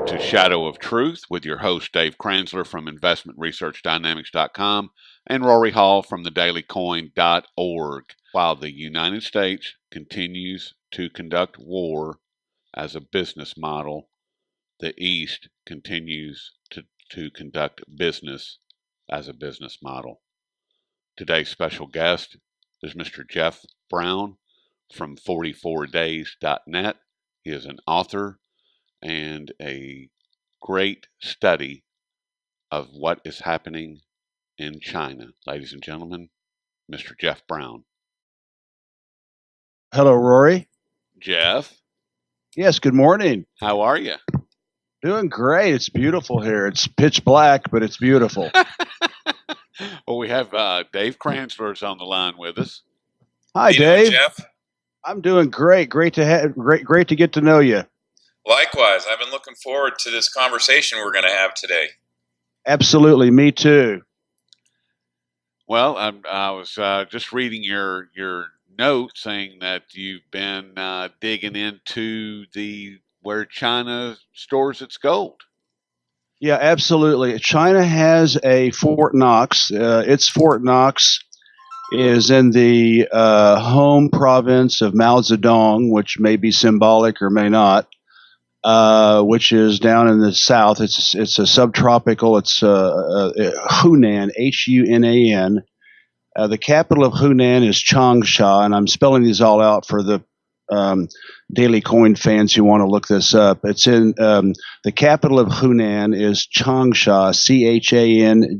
Welcome to Shadow of Truth with your host, Dave Kranzler from InvestmentResearchDynamics.com and Rory Hall from thedailycoin.org. While the United States continues to conduct war as a business model, the East continues to conduct business as a business model. Today's special guest is Mr. Jeff Brown from 44days.net. He is an author and a great study of what is happening in China. Ladies and gentlemen, Mr. Jeff Brown. Hello, Rory. Jeff. Yes, good morning. How are you? Doing great. It's beautiful here. It's pitch black, but it's beautiful. Well, we have Dave Kranzler's on the line with us. Hi, Dave. Doing, Jeff? I'm doing great. Great to get to know you. Likewise, I've been looking forward to this conversation we're going to have today. Absolutely, me too. Well, I was just reading your note saying that you've been digging into where China stores its gold. Yeah, absolutely. China has a Fort Knox. Its Fort Knox is in the home province of Mao Zedong, which may be symbolic or may not. Which is down in the south. It's a subtropical. It's Hunan, Hunan. The capital of Hunan is Changsha, and I'm spelling these all out for the Daily Coin fans who want to look this up. It's in the capital of Hunan is Changsha,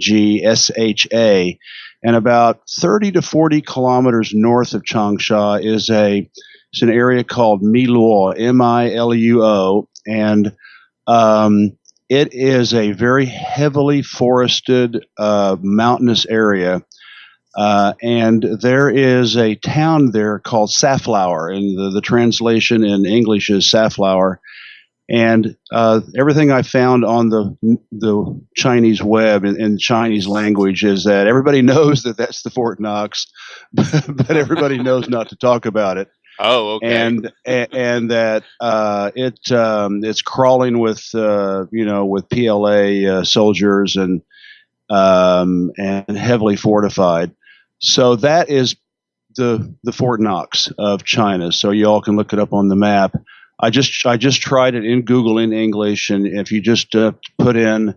Changsha, and about 30 to 40 kilometers north of Changsha is an area called Miluo, Miluo, and it is a very heavily forested mountainous area. And there is a town there called Safflower, and the translation in English is safflower. And everything I found on the Chinese web in Chinese language is that everybody knows that that's the Fort Knox, but everybody knows not to talk about it. Oh, okay. And that it's crawling with with PLA soldiers and heavily fortified. So that is the Fort Knox of China. So you all can look it up on the map. I just tried it in Google in English, and if you just put in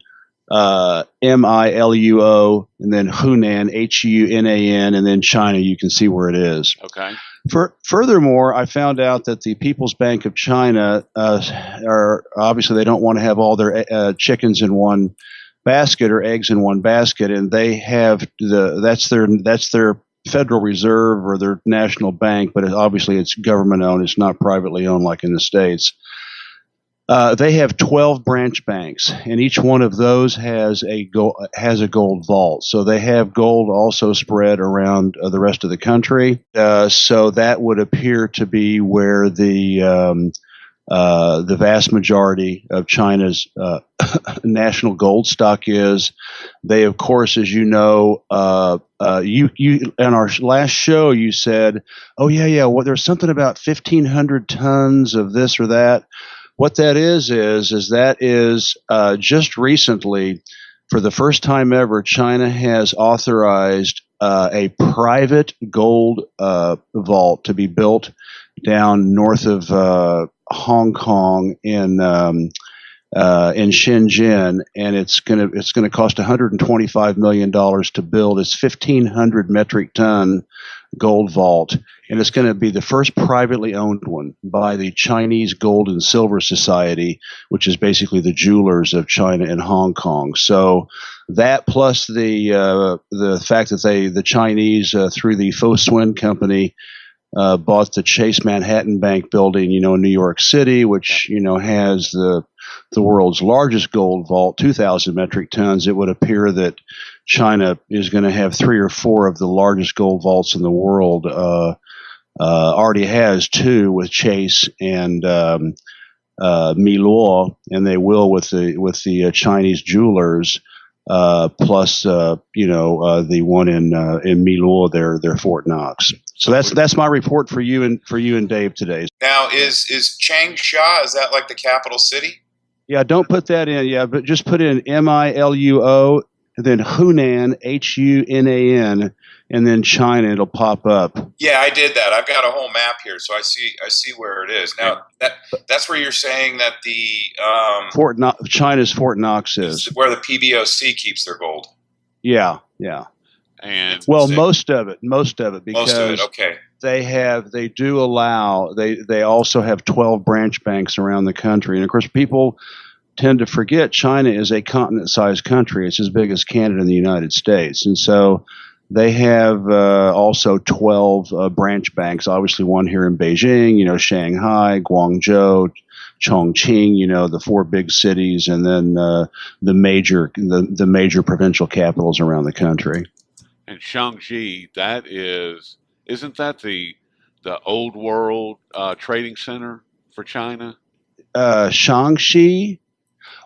Miluo and then Hunan, Hunan, and then China, you can see where it is. Okay. Furthermore, I found out that the People's Bank of China are obviously they don't want to have all their chickens in one basket or eggs in one basket, and they have that's their Federal Reserve or their national bank, but obviously it's government owned. It's not privately owned like in the States. They have 12 branch banks, and each one of those has a gold vault. So they have gold also spread around the rest of the country. So that would appear to be where the vast majority of China's national gold stock is. They, of course, as you know, you in our last show you said, "Oh yeah, well, there's something about 1,500 tons of this or that." What that is just recently, for the first time ever, China has authorized a private gold vault to be built down north of Hong Kong in Shenzhen, and it's gonna cost $125 million to build. It's 1,500 metric ton gold vault, and it's going to be the first privately owned one by the Chinese Gold and Silver Society, which is basically the jewelers of China and Hong Kong. So that plus the fact that the Chinese through the Fosun company bought the Chase Manhattan Bank building, in New York City, which has the world's largest gold vault, 2,000 metric tons. It would appear that China is going to have 3 or 4 of the largest gold vaults in the world. Already has 2 with Chase and Miluo, and they will with the Chinese jewelers. Plus the one in Miluo, their Fort Knox. So that's my report for you and Dave today. Now, is Changsha, is that like the capital city? Yeah, don't put that in. Yeah, but just put in Miluo, and then Hunan, Hunan, and then China. It'll pop up. Yeah, I did that. I've got a whole map here, so I see where it is. Now that's where you're saying that the China's Fort Knox is is. where the PBOC keeps their gold. Yeah, yeah. And well, most of it, because most of it, okay. they do allow, they also have 12 branch banks around the country. And of course, people tend to forget China is a continent-sized country. It's as big as Canada and the United States. And so they have also 12 branch banks, obviously one here in Beijing, Shanghai, Guangzhou, Chongqing, the four big cities, and then the major provincial capitals around the country. And Shangji, isn't that the old world trading center for China? Shaanxi.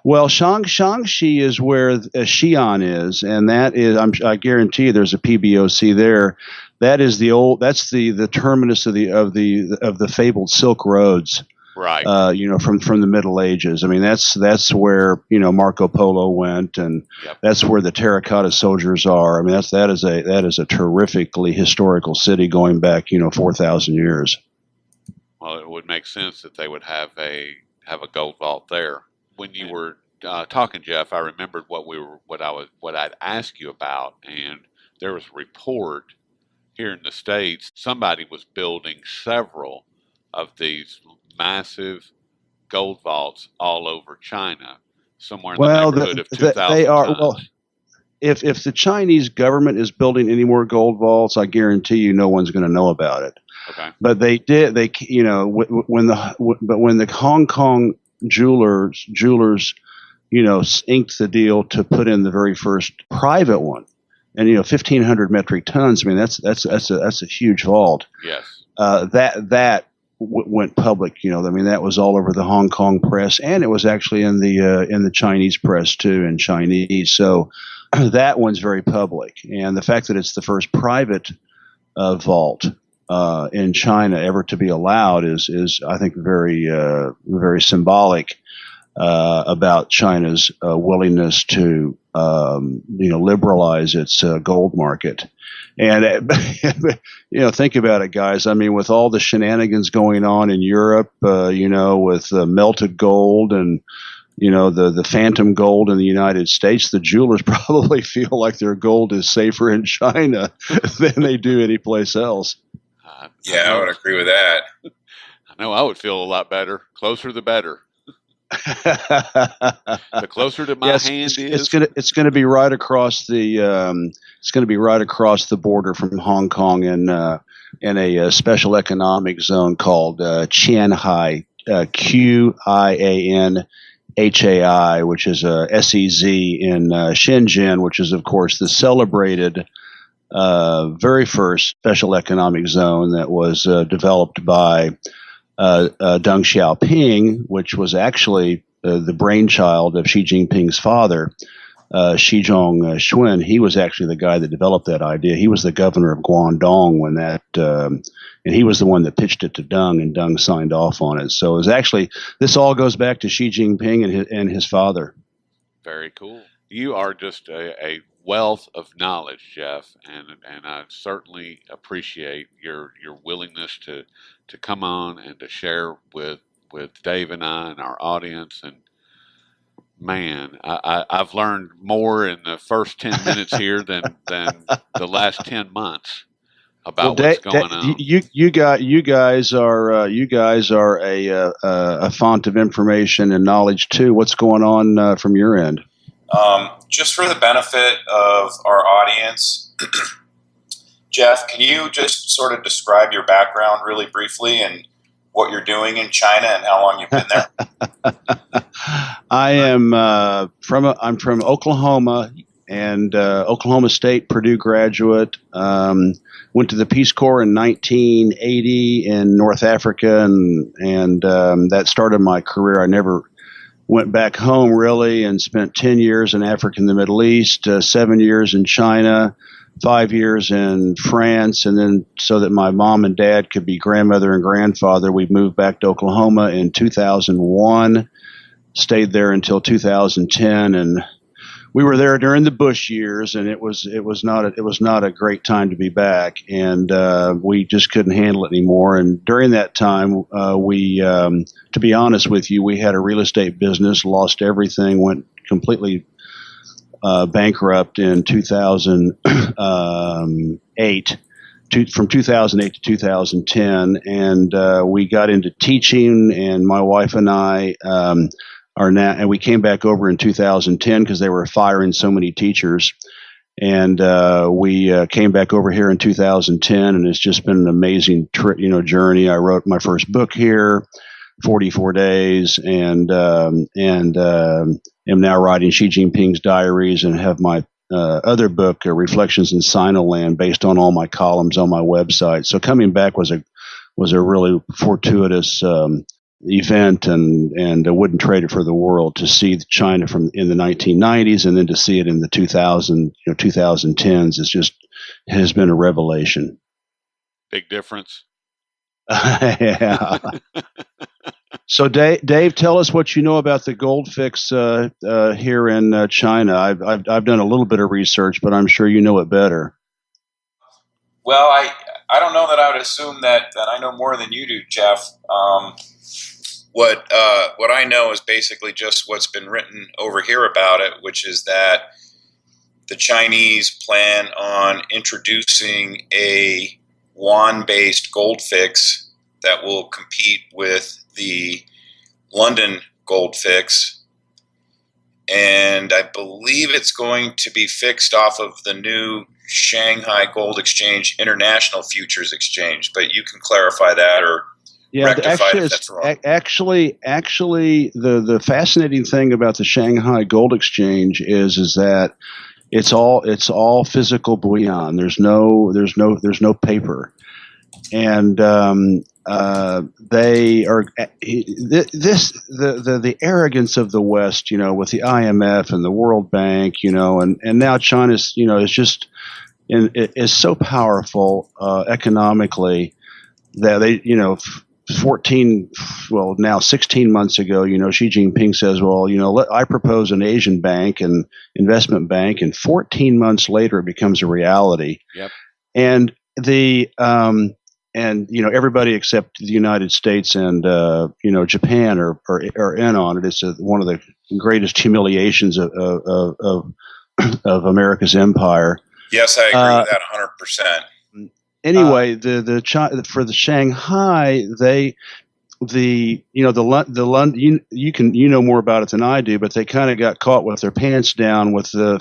Well, Shaanxi is where Xi'an is, and that is, I guarantee you, there's a PBOC there. That is that's the terminus of the fabled Silk Roads. Right. From the Middle Ages. I mean, that's where Marco Polo went, and that's where the terracotta soldiers are. I mean, that is a terrifically historical city going back 4,000 years. Well, it would make sense that they would have a gold vault there. When you were talking, Jeff, I remembered what I'd asked you about, and there was a report here in the States. Somebody was building several of these massive gold vaults all over China, somewhere in the neighborhood of 2,000 they are, tons. well, if the Chinese government is building any more gold vaults, I guarantee you no one's going to know about it. Okay. But when the Hong Kong jewelers inked the deal to put in the very first private one, and 1,500 metric tons. I mean, that's a huge vault. Yes. That went public. I mean, that was all over the Hong Kong press, and it was actually in the Chinese press too, in Chinese. So that one's very public, and the fact that it's the first private vault in China ever to be allowed is I think very very symbolic about China's willingness to liberalize its gold market. And think about it, guys. I mean, with all the shenanigans going on in Europe, with melted gold and the phantom gold in the United States, the jewelers probably feel like their gold is safer in China than they do anyplace else. I would agree with that. I know I would feel a lot better. Closer the better. The closer to my hand is. It's gonna be right across the border from Hong Kong in a special economic zone called Qianhai, Qianhai, which is SEZ in Shenzhen, which is of course the celebrated very first special economic zone that was developed by Deng Xiaoping, which was actually the brainchild of Xi Jinping's father, Xi Zhongxun. He was actually the guy that developed that idea. He was the governor of Guangdong when and he was the one that pitched it to Deng, and Deng signed off on it. So it was actually, this all goes back to Xi Jinping and his father. Very cool. You are just a wealth of knowledge, Jeff, and I certainly appreciate your willingness to come on and to share with Dave and I and our audience. And man, I've learned more in the first 10 minutes here than the last 10 months about what's going on. You guys are a font of information and knowledge too. What's going on from your end? Just for the benefit of our audience, Jeff, can you just sort of describe your background really briefly and what you're doing in China and how long you've been there? I'm from Oklahoma, and Oklahoma State, Purdue graduate. Went to the Peace Corps in 1980 in North Africa, and that started my career. I never went back home really, and spent 10 years in Africa and the Middle East, 7 years in China, 5 years in France, and then so that my mom and dad could be grandmother and grandfather, we moved back to Oklahoma in 2001. stayed there until 2010, and we were there during the Bush years, and it was not a great time to be back, and we just couldn't handle it anymore. And during that time, to be honest with you, we had a real estate business, lost everything, went completely bankrupt in 2008. From 2008 to 2010, and we got into teaching, and my wife and I are now, and we came back over in 2010 because they were firing so many teachers, and we came back over here in 2010, and it's just been an amazing journey. I wrote my first book here, 44 Days, and am now writing Xi Jinping's Diaries, and have my other book, Reflections in Sinoland, based on all my columns on my website. So coming back was a really fortuitous event, and I wouldn't trade it for the world to see China from in the 1990s, and then to see it in the 2010s. Has been a revelation. Big difference. Yeah. So, Dave, tell us what you know about the gold fix here in China. I've done a little bit of research, but I'm sure you know it better. Well, I don't know that I would assume that I know more than you do, Jeff. What I know is basically just what's been written over here about it, which is that the Chinese plan on introducing a yuan-based gold fix that will compete with the London gold fix, and I believe it's going to be fixed off of the new Shanghai Gold Exchange International Futures Exchange. But you can clarify that or rectify it if that's wrong. Actually, the fascinating thing about the Shanghai Gold Exchange is that it's all physical bullion. There's no paper, and they are the arrogance of the West, with the IMF and the World Bank, and now China's, is so powerful economically that they, 16 months ago, Xi Jinping says, well, I propose an Asian bank and investment bank, and 14 months later it becomes a reality. Yep. And everybody except the United States and Japan are in on it. It's one of the greatest humiliations of America's empire. Yes, I agree with that 100%. Anyway, for the Shanghai, the London, you know more about it than I do, but they kind of got caught with their pants down with the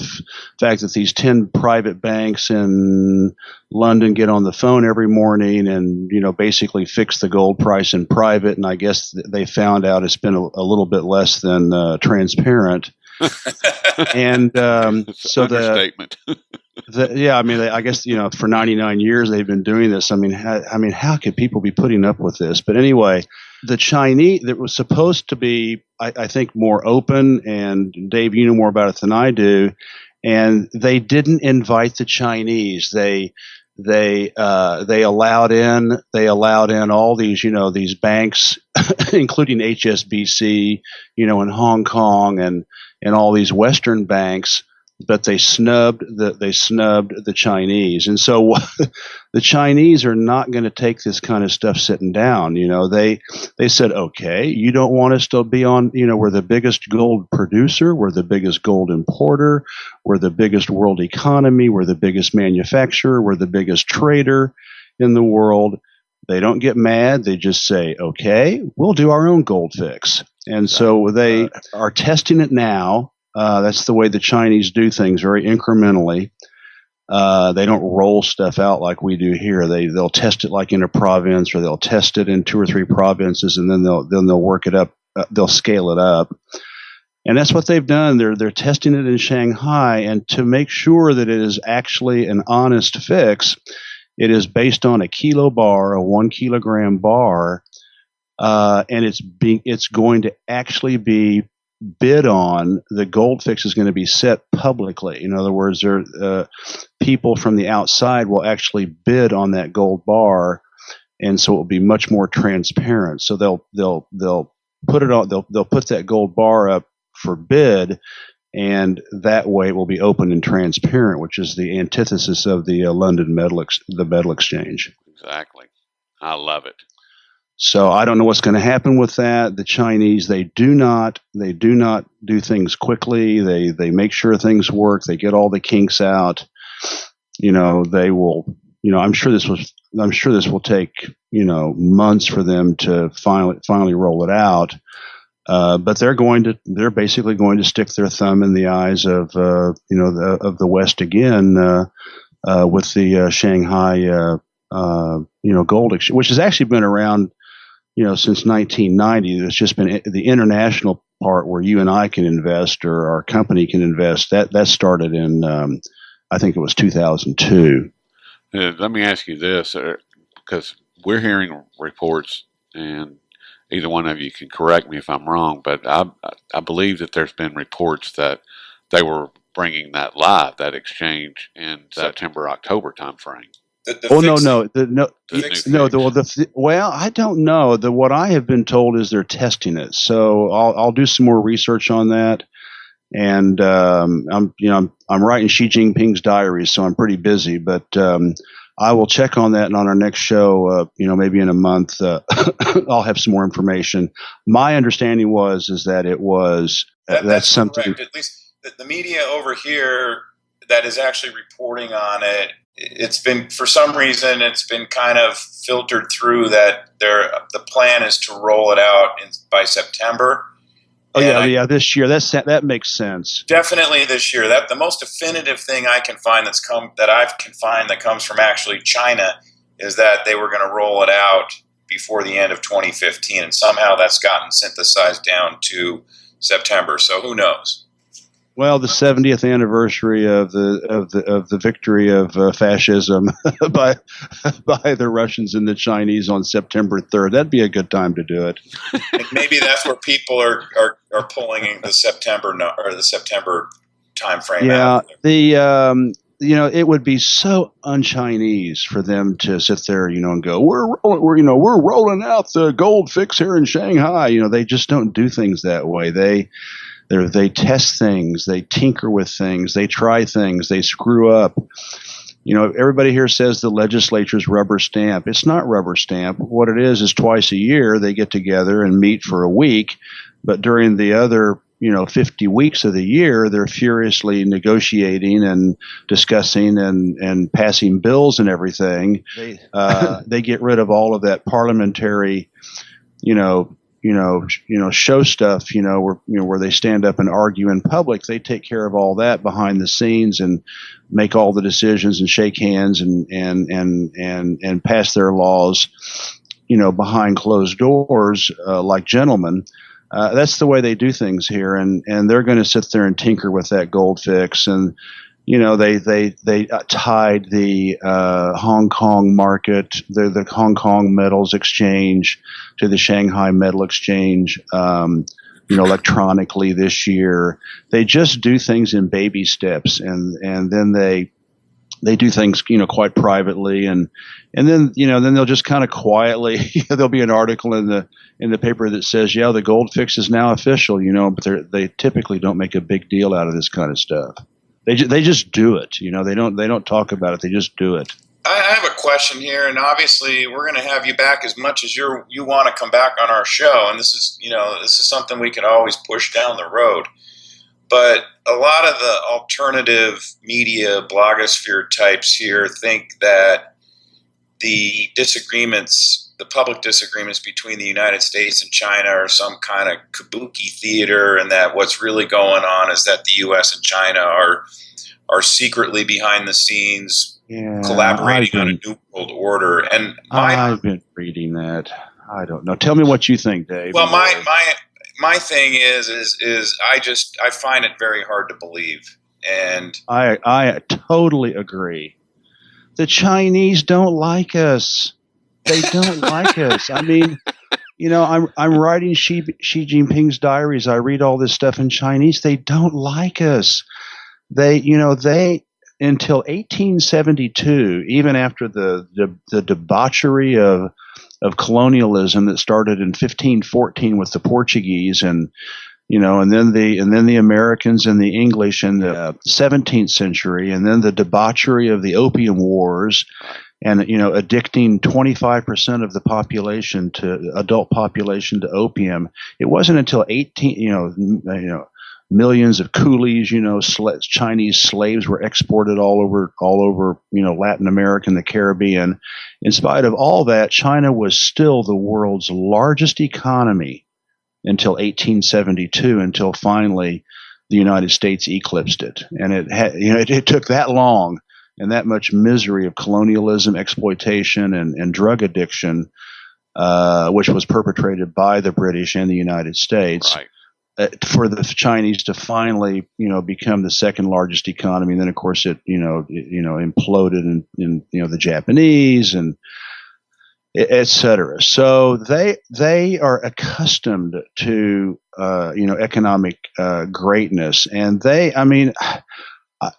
fact that these 10 private banks in London get on the phone every morning and basically fix the gold price in private, and I guess they found out it's been a little bit less than transparent. And so understatement. I guess for 99 years they've been doing this. I mean, how could people be putting up with this? But anyway, the Chinese, that was supposed to be, I think, more open. And Dave, you know more about it than I do. And they didn't invite the Chinese. They allowed in all these these banks, including HSBC, in Hong Kong and all these Western banks. But they snubbed the Chinese, and so the Chinese are not going to take this kind of stuff sitting down. They said, okay, you don't want us to be on. We're the biggest gold producer, we're the biggest gold importer, we're the biggest world economy, we're the biggest manufacturer, we're the biggest trader in the world. They don't get mad. They just say, okay, we'll do our own gold fix, and so they are testing it now. That's the way the Chinese do things, very incrementally. They don't roll stuff out like we do here. They'll test it like in a province, or they'll test it in 2 or 3 provinces, and then they'll work it up. They'll scale it up, and that's what they've done. They're testing it in Shanghai, and to make sure that it is actually an honest fix, it is based on a kilo bar, a 1 kilogram bar, and it's going to actually be bid on. The gold fix is going to be set publicly. In other words, people from the outside will actually bid on that gold bar, and so it will be much more transparent. So they'll put it on. They'll put that gold bar up for bid, and that way it will be open and transparent, which is the antithesis of the London the metal exchange. Exactly. I love it. So I don't know what's going to happen with that. The Chinese, they do not do things quickly. They make sure things work. They get all the kinks out. They will. I'm sure this will take months for them to finally roll it out. But they're basically going to stick their thumb in the eyes of of the West again with the Shanghai gold exchange, which has actually been around since 1990. There's just been the international part where you and I can invest, or our company can invest. That started in I think it was 2002. Let me ask you this, because we're hearing reports, and either one of you can correct me if I'm wrong, but I believe that there's been reports that they were bringing that exchange in September-October timeframe. Well, I don't know. What I have been told is they're testing it. So I'll do some more research on that. And I'm writing Xi Jinping's diaries, so I'm pretty busy. But I will check on that, and on our next show, maybe in a month, I'll have some more information. My understanding is that it was that's something. Correct. At least the media over here that is actually reporting on it. It's been, for some reason, it's been kind of filtered through that the plan is to roll it out by September. Oh, yeah, this year. That makes sense. Definitely this year. That the most definitive thing I can find that comes from actually China is that they were going to roll it out before the end of 2015, and somehow that's gotten synthesized down to September. So who knows? Well, the 70th anniversary of the victory of fascism by the Russians and the Chinese on September 3rd. That'd be a good time to do it. Maybe that's where people are pulling the September time frame out. Yeah, it would be so un-Chinese for them to sit there, and go, we're rolling out the gold fix here in Shanghai. They just don't do things that way. They test things, they tinker with things, they try things, they screw up. Everybody here says the legislature's rubber stamp. It's not rubber stamp. What it is twice a year they get together and meet for a week, but during the other 50 weeks of the year, they're furiously negotiating and discussing and passing bills and everything. They get rid of all of that parliamentary, show stuff, where they stand up and argue in public. They take care of all that behind the scenes and make all the decisions and shake hands and pass their laws, behind closed doors, like gentlemen. That's the way they do things here, and they're going to sit there and tinker with that gold fix. And they tied the Hong Kong market, the Hong Kong Metals Exchange, to the Shanghai Metal Exchange, electronically this year. They just do things in baby steps, and then they do things, quite privately, and then they'll just kind of quietly, there'll be an article in the paper that says, yeah, the gold fix is now official, but they typically don't make a big deal out of this kind of stuff. They just do it. They don't talk about it. They just do it. I have a question here, and obviously we're going to have you back as much as you want to come back on our show. And this is something we can always push down the road. But a lot of the alternative media, blogosphere types here think that the public disagreements between the United States and China are some kind of kabuki theater, and that what's really going on is that the U.S. and China are secretly behind the scenes collaborating on a new world order. And I've been reading that. I don't know. Tell me what you think, Dave. Well, my thing is I find it very hard to believe, and I totally agree. The Chinese don't like us. They don't like us. I mean, I'm writing Xi Jinping's diaries. I read all this stuff in Chinese. They don't like us. They until 1872, even after the debauchery of colonialism that started in 1514 with the Portuguese, and and then the Americans and the English in the 17th century, and then the debauchery of the Opium Wars, and addicting 25% of the adult population to opium. It wasn't until millions of coolies, Chinese slaves were exported all over Latin America and the Caribbean. In spite of all that, China was still the world's largest economy until 1872, until finally the United States eclipsed it. And it took that long and that much misery of colonialism, exploitation, and drug addiction, which was perpetrated by the British and the United States, for the Chinese to finally, become the second largest economy. And then, of course, it imploded in the Japanese and etc. So they are accustomed to economic greatness, and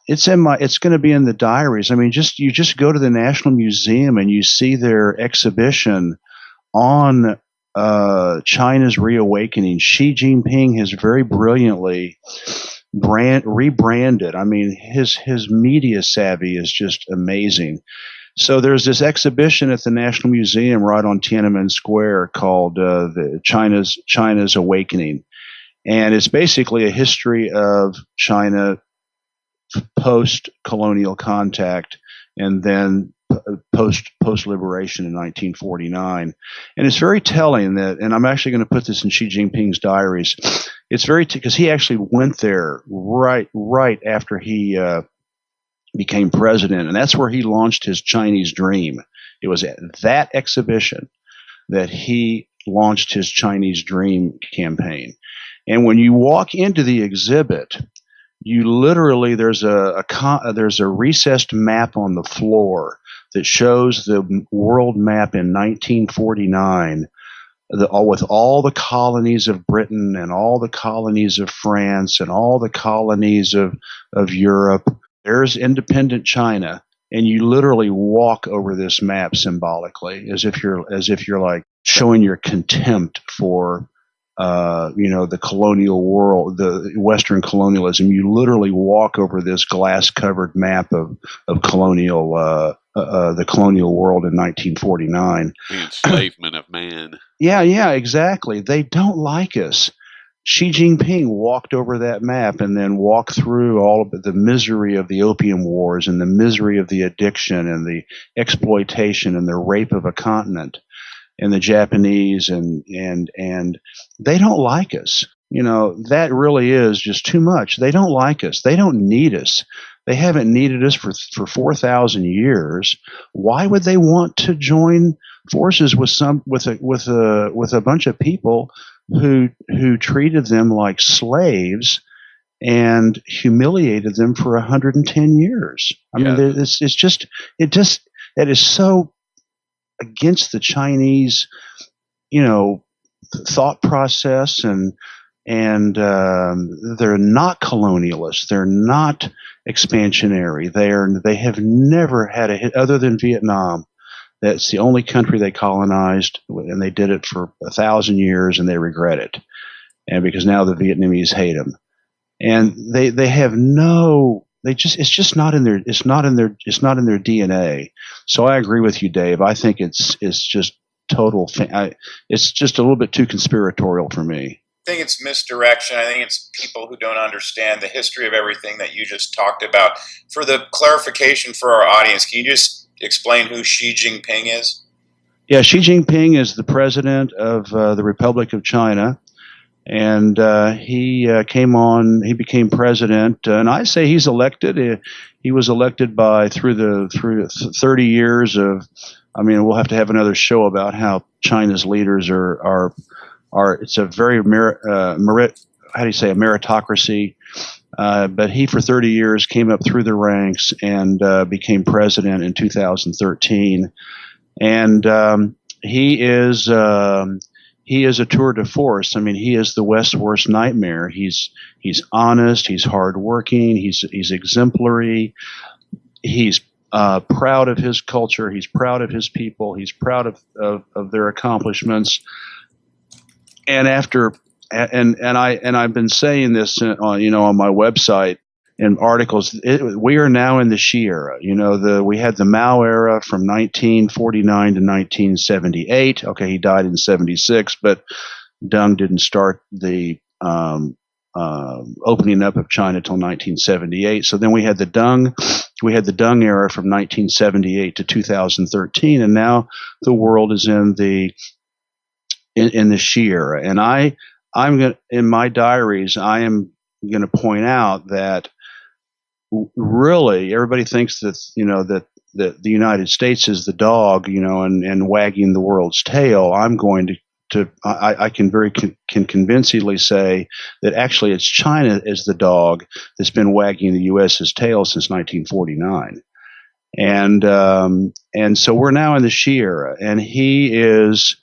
it's going to be in the diaries. I mean, you just go to the National Museum and you see their exhibition on China's reawakening. Xi Jinping has very brilliantly rebranded. I mean, his media savvy is just amazing. So there's this exhibition at the National Museum right on Tiananmen Square called the China's Awakening, and it's basically a history of China post-colonial contact and then post-liberation in 1949. And it's very telling that, and I'm actually going to put this in Xi Jinping's diaries. It's because he actually went there right after he became president, and that's where he launched his Chinese dream. It was at that exhibition that he launched his Chinese dream campaign. And when you walk into the exhibit, you literally there's a recessed map on the floor that shows the world map in 1949, with all the colonies of Britain and all the colonies of France and all the colonies of Europe. There's independent China, and you literally walk over this map symbolically, as if you're like showing your contempt for the colonial world, the Western colonialism. You literally walk over this glass-covered map of colonial the colonial world in 1949. The enslavement of man. Yeah, exactly. They don't like us. Xi Jinping walked over that map and then walked through all of the misery of the Opium Wars and the misery of the addiction and the exploitation and the rape of a continent, and the Japanese and they don't like us. That really is just too much. They don't like us. They don't need us. They haven't needed us for 4,000 years. Why would they want to join forces with a bunch of people who treated them like slaves and humiliated them for 110 years? I mean, it is so against the Chinese, thought process, and they're not colonialists. They're not expansionary. They have never had a hit other than Vietnam. That's the only country they colonized, and they did it for 1,000 years, and they regret it. And because now the Vietnamese hate them, and they have no. It's just not in their DNA. So I agree with you, Dave. I think it's just total. It's just a little bit too conspiratorial for me. I think it's misdirection. I think it's people who don't understand the history of everything that you just talked about. For the clarification for our audience, can you just explain who Xi Jinping is? Yeah, Xi Jinping is the president of the Republic of China. And he became president, and I say he's elected. He was elected through 30 years of. I mean, we'll have to have another show about how China's leaders are. It's a very meritocracy. But he, for 30 years, came up through the ranks and became president in 2013. And he is a tour de force. I mean, he is the West's worst nightmare. He's honest. He's hardworking. He's exemplary. He's proud of his culture. He's proud of his people. He's proud of their accomplishments. And I've been saying this on my website in articles. We are now in the Xi era. We had the Mao era from 1949 to 1978. Okay, he died in 76, but Deng didn't start the opening up of China till 1978. So then we had the Deng era from 1978 to 2013, and now the world is in the Xi era. And I'm going in my diaries, I am going to point out that really everybody thinks that that the United States is the dog, and wagging the world's tail. I'm going I can convincingly say that actually it's China as the dog that's been wagging the U.S.'s tail since 1949, and so we're now in the Xi era, and he is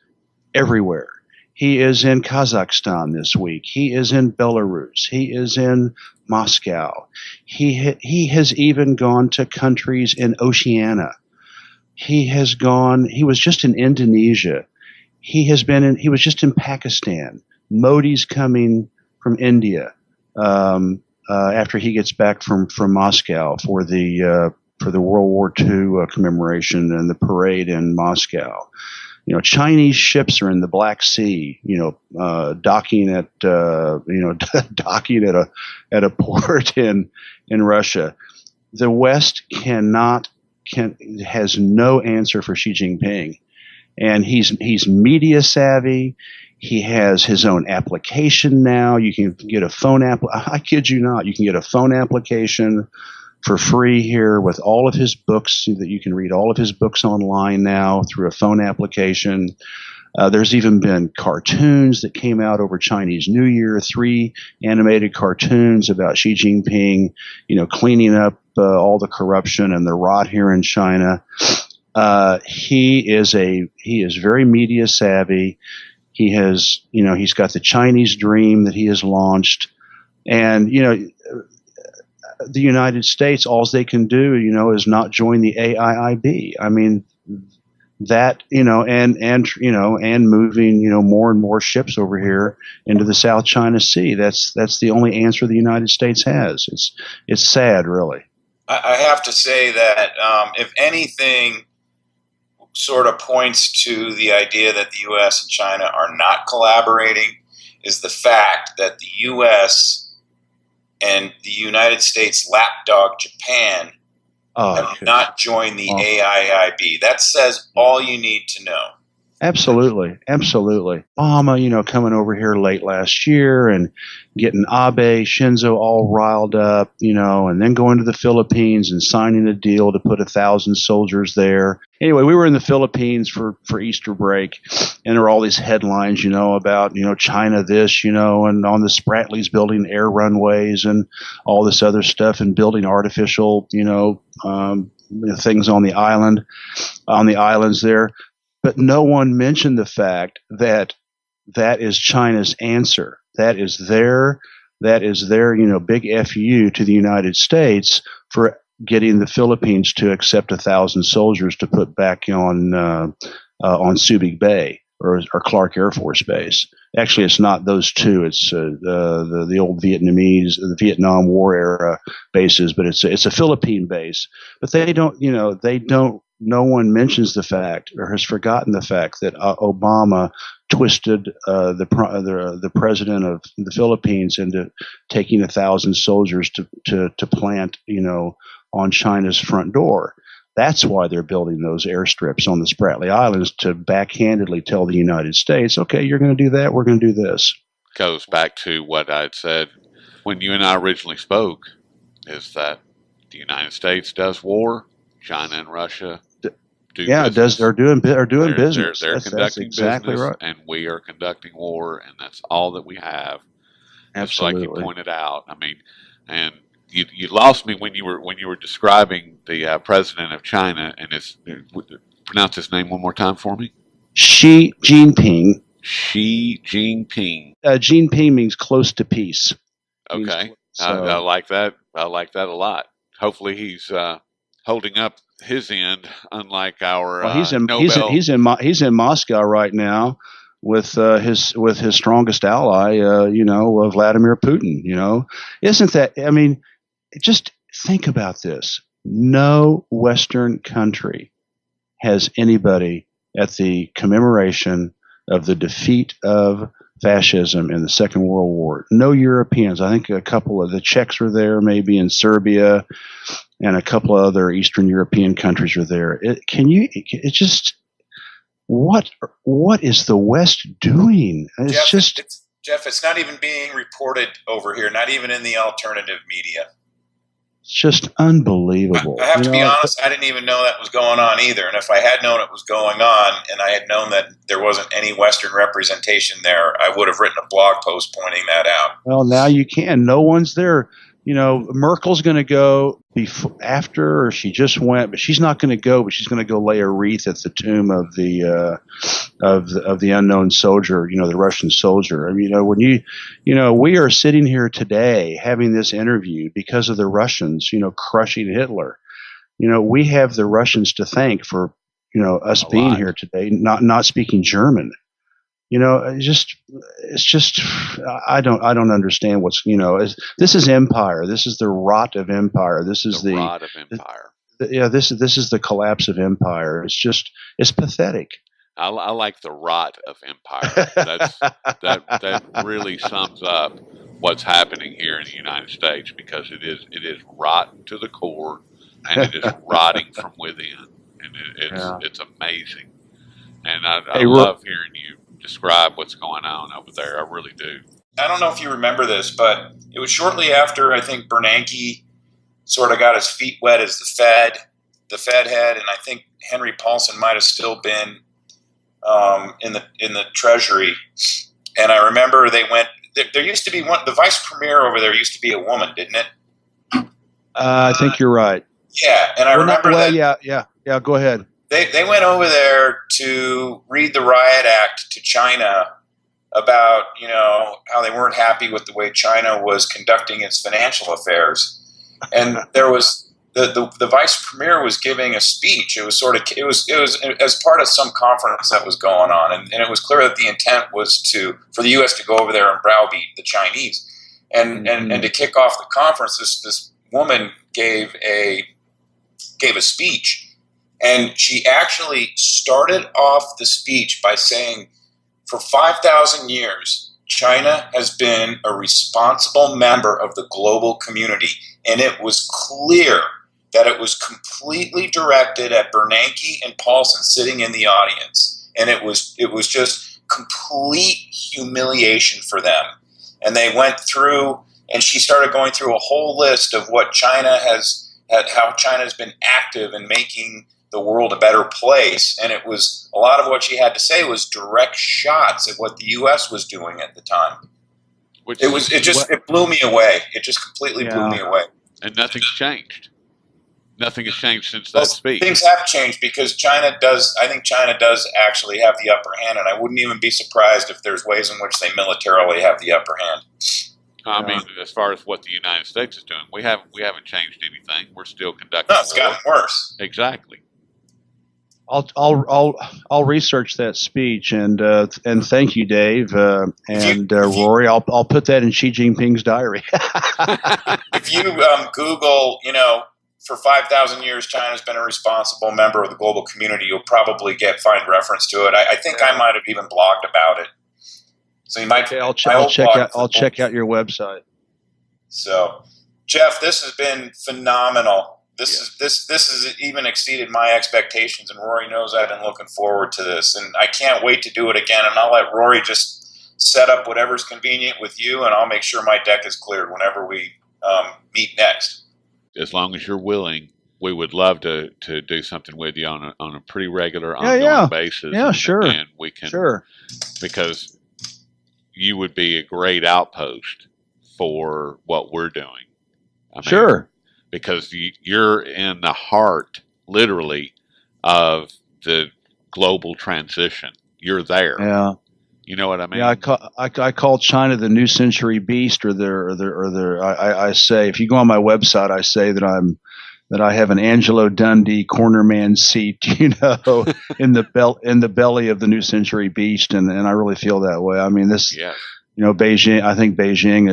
everywhere. He is in Kazakhstan this week. He is in Belarus. He is in Moscow. He has even gone to countries in Oceania. He was just in Indonesia. He was just in Pakistan. Modi's coming from India after he gets back from Moscow for the World War II commemoration and the parade in Moscow. Chinese ships are in the Black Sea, docking at docking at a port in Russia. The West has no answer for Xi Jinping, and he's media savvy. He has his own application now. You can get a phone app. I kid you not. You can get a phone application for free here with all of his books, that you can read all of his books online now through a phone application. There's even been cartoons that came out over Chinese New Year, 3 animated cartoons about Xi Jinping, cleaning up all the corruption and the rot here in China. He is very media savvy. He's got the Chinese dream that he has launched, and the United States, all they can do, is not join the AIIB. I mean, that, and moving, more and more ships over here into the South China Sea. That's the only answer the United States has. It's sad, really. I have to say that if anything sort of points to the idea that the U.S. and China are not collaborating, is the fact that the U.S. and the United States lapdog Japan have not joined the AIIB. That says all you need to know. Absolutely. Obama, coming over here late last year and getting Abe, Shinzo all riled up, and then going to the Philippines and signing a deal to put 1,000 soldiers there. Anyway, we were in the Philippines for Easter break, and there were all these headlines, about, China this, and on the Spratlys building air runways and all this other stuff, and building artificial, things on the islands there. But no one mentioned the fact that is China's answer. That is their big FU to the United States for getting the Philippines to accept 1,000 soldiers to put back on Subic Bay or Clark Air Force Base. Actually, it's not those two. It's the old the Vietnam War era bases, but it's a Philippine base. But they don't. No one mentions the fact or has forgotten the fact that Obama twisted the president of the Philippines into taking 1,000 soldiers to plant, on China's front door. That's why they're building those airstrips on the Spratly Islands, to backhandedly tell the United States, okay, you're going to do that, we're going to do this. Goes back to what I'd said when you and I originally spoke, is that the United States does war, China and Russia do business. They're doing business. They're conducting exactly business, right. and we are conducting war, and that's all that we have. Absolutely. Just like you pointed out. I mean, and you lost me when you were describing the president of China, and pronounce his name one more time for me. Xi Jinping. Xi Jinping. Jinping means close to peace. Okay, I like that. I like that a lot. Hopefully, he's holding up his end, unlike our Well, he's in Nobel. he's in Moscow right now with his strongest ally, Vladimir Putin. Isn't that? I mean, just think about this. No Western country has anybody at the commemoration of the defeat of fascism in the Second World War. No Europeans. I think a couple of the Czechs were there, maybe in Serbia, and a couple of other Eastern European countries are there. What is the West doing? Jeff, it's not even being reported over here, not even in the alternative media. It's just unbelievable. I have to be honest, I didn't even know that was going on either. And if I had known it was going on and I had known that there wasn't any Western representation there, I would have written a blog post pointing that out. Well, now you can. No one's there. Merkel's going to go after, or she just went, but she's not going to go. But she's going to go lay a wreath at the tomb of the unknown soldier. The Russian soldier. I mean, when we are sitting here today having this interview because of the Russians, crushing Hitler. We have the Russians to thank for us being here today, not speaking German. It's just I don't understand what's this is empire. This is the rot of empire. This is the rot of empire. This is the collapse of empire. It's pathetic. I like the rot of empire. That really sums up what's happening here in the United States, because it is rotten to the core, and it is rotting from within, and it's amazing. And I love hearing you describe what's going on over there. I really do. I don't know if you remember this, but it was shortly after I think Bernanke sort of got his feet wet as the Fed head, and I think Henry Paulson might have still been in the Treasury. And I remember they went. There used to be the vice premier over there used to be a woman, didn't it? I think you're right. Yeah, and I remember that. Yeah. Go ahead. They went over there to read the Riot Act to China about, how they weren't happy with the way China was conducting its financial affairs. And there was the vice premier was giving a speech. It was as part of some conference that was going on. And it was clear that the intent was for the U.S. to go over there and browbeat the Chinese. And to kick off the conference, this woman gave a speech. And she actually started off the speech by saying, for 5,000 years, China has been a responsible member of the global community. And it was clear that it was completely directed at Bernanke and Paulson sitting in the audience. And it was just complete humiliation for them. And they went through, and she started going through a whole list of what how China has been active in making the world a better place. And it was a lot of what she had to say was direct shots at what the U.S. was doing at the time. It blew me away. It just completely blew me away. And nothing's changed. Nothing has changed since that speech. Things have changed because I think China does actually have the upper hand, and I wouldn't even be surprised if there's ways in which they militarily have the upper hand. I mean, as far as what the United States is doing, we haven't changed anything. We're still conducting. No, it's gotten worse. Exactly. I'll research that speech and thank you, Dave, and Rory. I'll put that in Xi Jinping's diary. If you Google, for 5,000 years, China's been a responsible member of the global community, you'll probably find reference to it. I think I might have even blogged about it. So you might. Okay, I'll check out your website. So, Jeff, this has been phenomenal. This has even exceeded my expectations, and Rory knows I've been looking forward to this, and I can't wait to do it again. And I'll let Rory just set up whatever's convenient with you, and I'll make sure my deck is cleared whenever we meet next. As long as you're willing, we would love to do something with you on a pretty regular, ongoing basis. Yeah, sure. And we can, because you would be a great outpost for what we're doing. Sure. Because you're in the heart, literally, of the global transition. You're there. Yeah. You know what I mean? Yeah, I call China the new century beast, I say, if you go on my website, I say that I'm that I have an Angelo Dundee cornerman seat, in the belly of the New Century Beast, and I really feel that way. I mean, this. Yes. Beijing. I think Beijing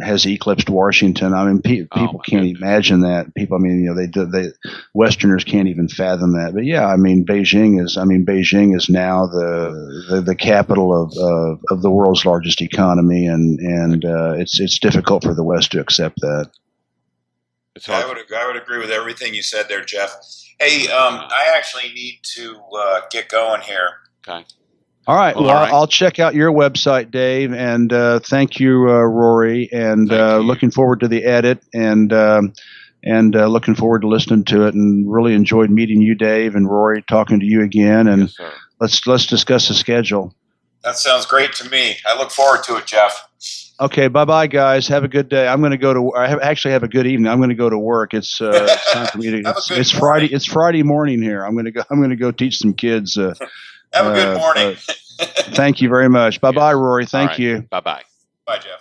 has eclipsed Washington. I mean, people can't imagine that. People, I mean, they Westerners can't even fathom that. But yeah, I mean, Beijing is now the capital of the world's largest economy, and it's difficult for the West to accept that. I would agree with everything you said there, Jeff. Hey, I actually need to get going here. Okay. All right. Well, I'll check out your website, Dave, and thank you, Rory, and looking forward to the edit, and looking forward to listening to it, and really enjoyed meeting you, Dave, and Rory, talking to you again, and let's discuss the schedule. That sounds great to me. I look forward to it, Jeff. Okay. Bye-bye, guys. Have a good day. I'm going to go to. Actually have a good evening. I'm going to go to work. It's time for me to. It's Friday. It's Friday morning here. I'm going to go teach some kids. Have a good morning. Thank you very much. Bye-bye, Rory. Thank you. Bye-bye. Bye, Jeff.